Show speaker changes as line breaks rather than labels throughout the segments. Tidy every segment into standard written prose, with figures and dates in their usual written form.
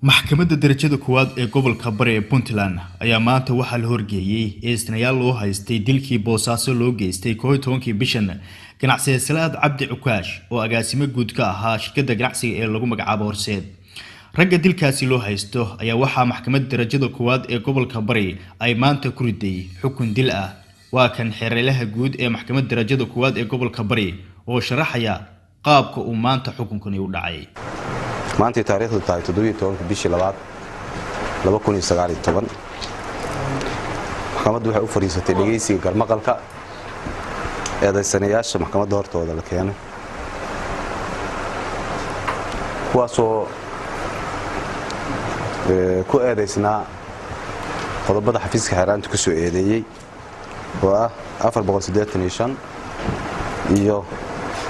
maxkamadda darajada koowaad ee gobolka Bari ee Puntland ayaa maanta waxa la horgeeyay eesnayaal loo haystay dilkii Boosaaso loo geystay 11kii bishan ganacsiga Salaad Cabdi Cukaash oo agaasimo guud ka ahaa shirkadda ganacsiga ee lagu magacaabo Horseed. Ragga dilkaasi loo haysto ayaa waxa maxkamadda darajada koowaad ee gobolka Bari ay maanta ku riday xukun dil ah. Waa kan xeerlaha guud ee maxkamadda darajada koowaad ee gobolka Bari oo sharaxaya qaabka uu maanta xukunkani u dhacay.
maanta taariikhdu tahay 17 bishii labaad 2019 maxkamaddu waxay u fariisatay dhageysiga garmaqalka eedaysanayaasha maxkamadda hortooda la keenay kuwaasoo ku eedaysnaa qodobada xafiiska xeeraanta ku soo eedeeyay oo ah 485 iyo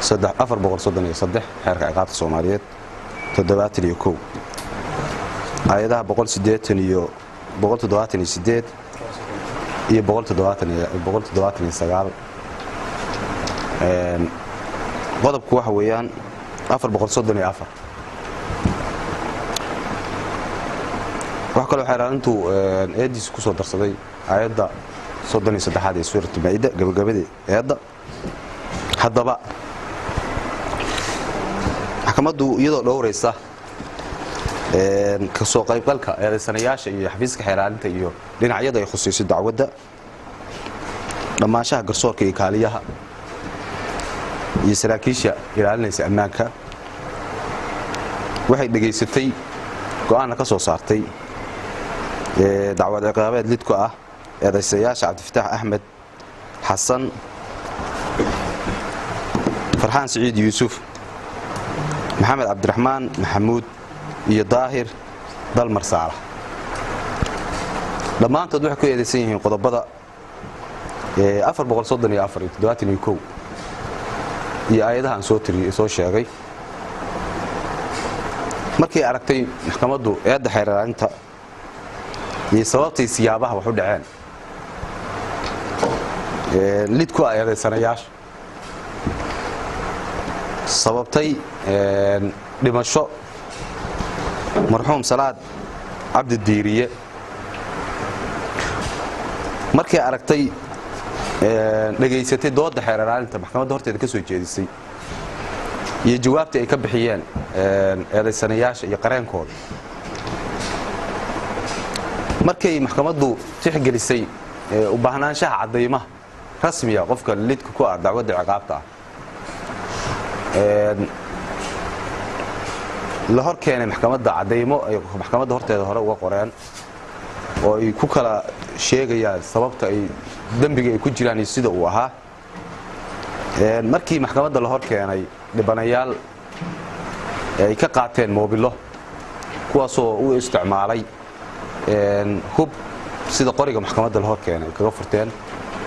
433 xeerka ciqaabta Soomaaliyeed تدواتني يكو عيدها بقول سديتني بقول تدواتني سديت هي بقول تدواتني سجال غضب كوح ويان أفر بقول صدني أفر وحكوا حيران أنتو إيدي سكوسو درصدي عيدا صدني صدح هذه سورة بعيدة قبل عيدا حد بقى maxkamaddu iyadoo dhowraysa ka soo qaybgalka eedaysanayaasha iyo xafiiska xeeraanta iyo dhinacyada ay khusayso dacwadda dhamaanshaha garsoorka iyo kaaliyaha iyo saraakiisha ilaalinaysa ammaanka waxay dhageysatay go'aan ka soo saartay dacwad ciqaabeed lidku ah eedaysanayaasha Cabdifataax Axmed Xasan Farxaan Saciid Yuusuf محمد عبد الرحمن محمود iyo daahir dalmar saalax dhamaantood waxay ku eedeysan yihiin qodobada 434 iyo aayadahan soo sheegay markii aragtay maxkamaddu eedda xeeraanta iyo sababtay siyaabaha wax u dhaceen lid ku eedeysanayaasha sababtay dhimasho marxuum Salaad Cabdi Diiriye markay aragtay dhageysatay doodda xeeraanta maxkamadda horteeda ka soo jeedisay iyo jawaabtii ay ka bixiyeen eedaysanayaasha iyo qareenkooda markay maxkamaddu tixgelisay u baahnaanshaha cadeymaha rasmiga qofka lidka ku ah dacwadda ciqaabta la hor keenay maxkamadda cadeymo ay maxkamadda horteeda hore uga qoreen oo ay ku kala sheegayaan sababta ay dambiga ay ku jiraan iyo sida uu ahaa markii maxkamadda la hor keenay dhibanayaal ay ka qaateen moobilo kuwaasoo u isticmaalay hub sida qoriga maxkamadda la hor keenay kaga furteen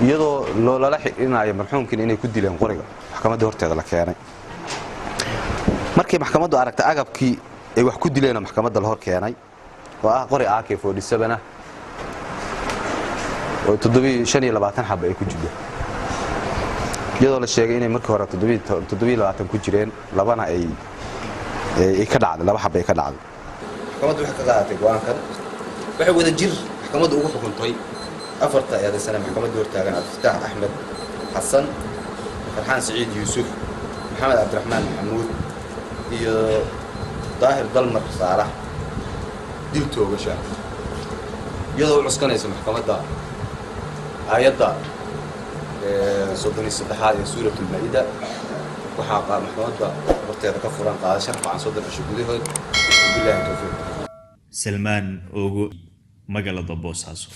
iyadoo lala xirinayo marxuumkin inay ku dileen qoriga maxkamadda horteeda la keenay markii maxkamaddu aragtay agabkii ay wax ku dileen maxkamadda la hor keenay oo ah qori AK47 oo 25 xabba ay ku jirto iyadoo la sheegay inay markii hore 27 ku jireen labana ay ka dhacday laba xabba ay ka dhacday maxkamaddu waxay ka qaadatay go'aankan waxay wada jir maxkamaddu ugu xukuntay afarta eedaysana maxkamadda hortaagan Cabdifataax Axmed Xasan Farxaan Saciid Yuusuf Maxamed Cabdiraxmaan Maxamuud iyo daahir dalmar saalax dil toogasha iyadoo u cuskanaysa maxkamadda aayadda 33 ee suuratul maa'ida waxa maxkamadda horteeda ka furan qaadasho rafcan 30 gudahood billahi tawfiiq
Salmaan Ogo magaalada Boosaaso.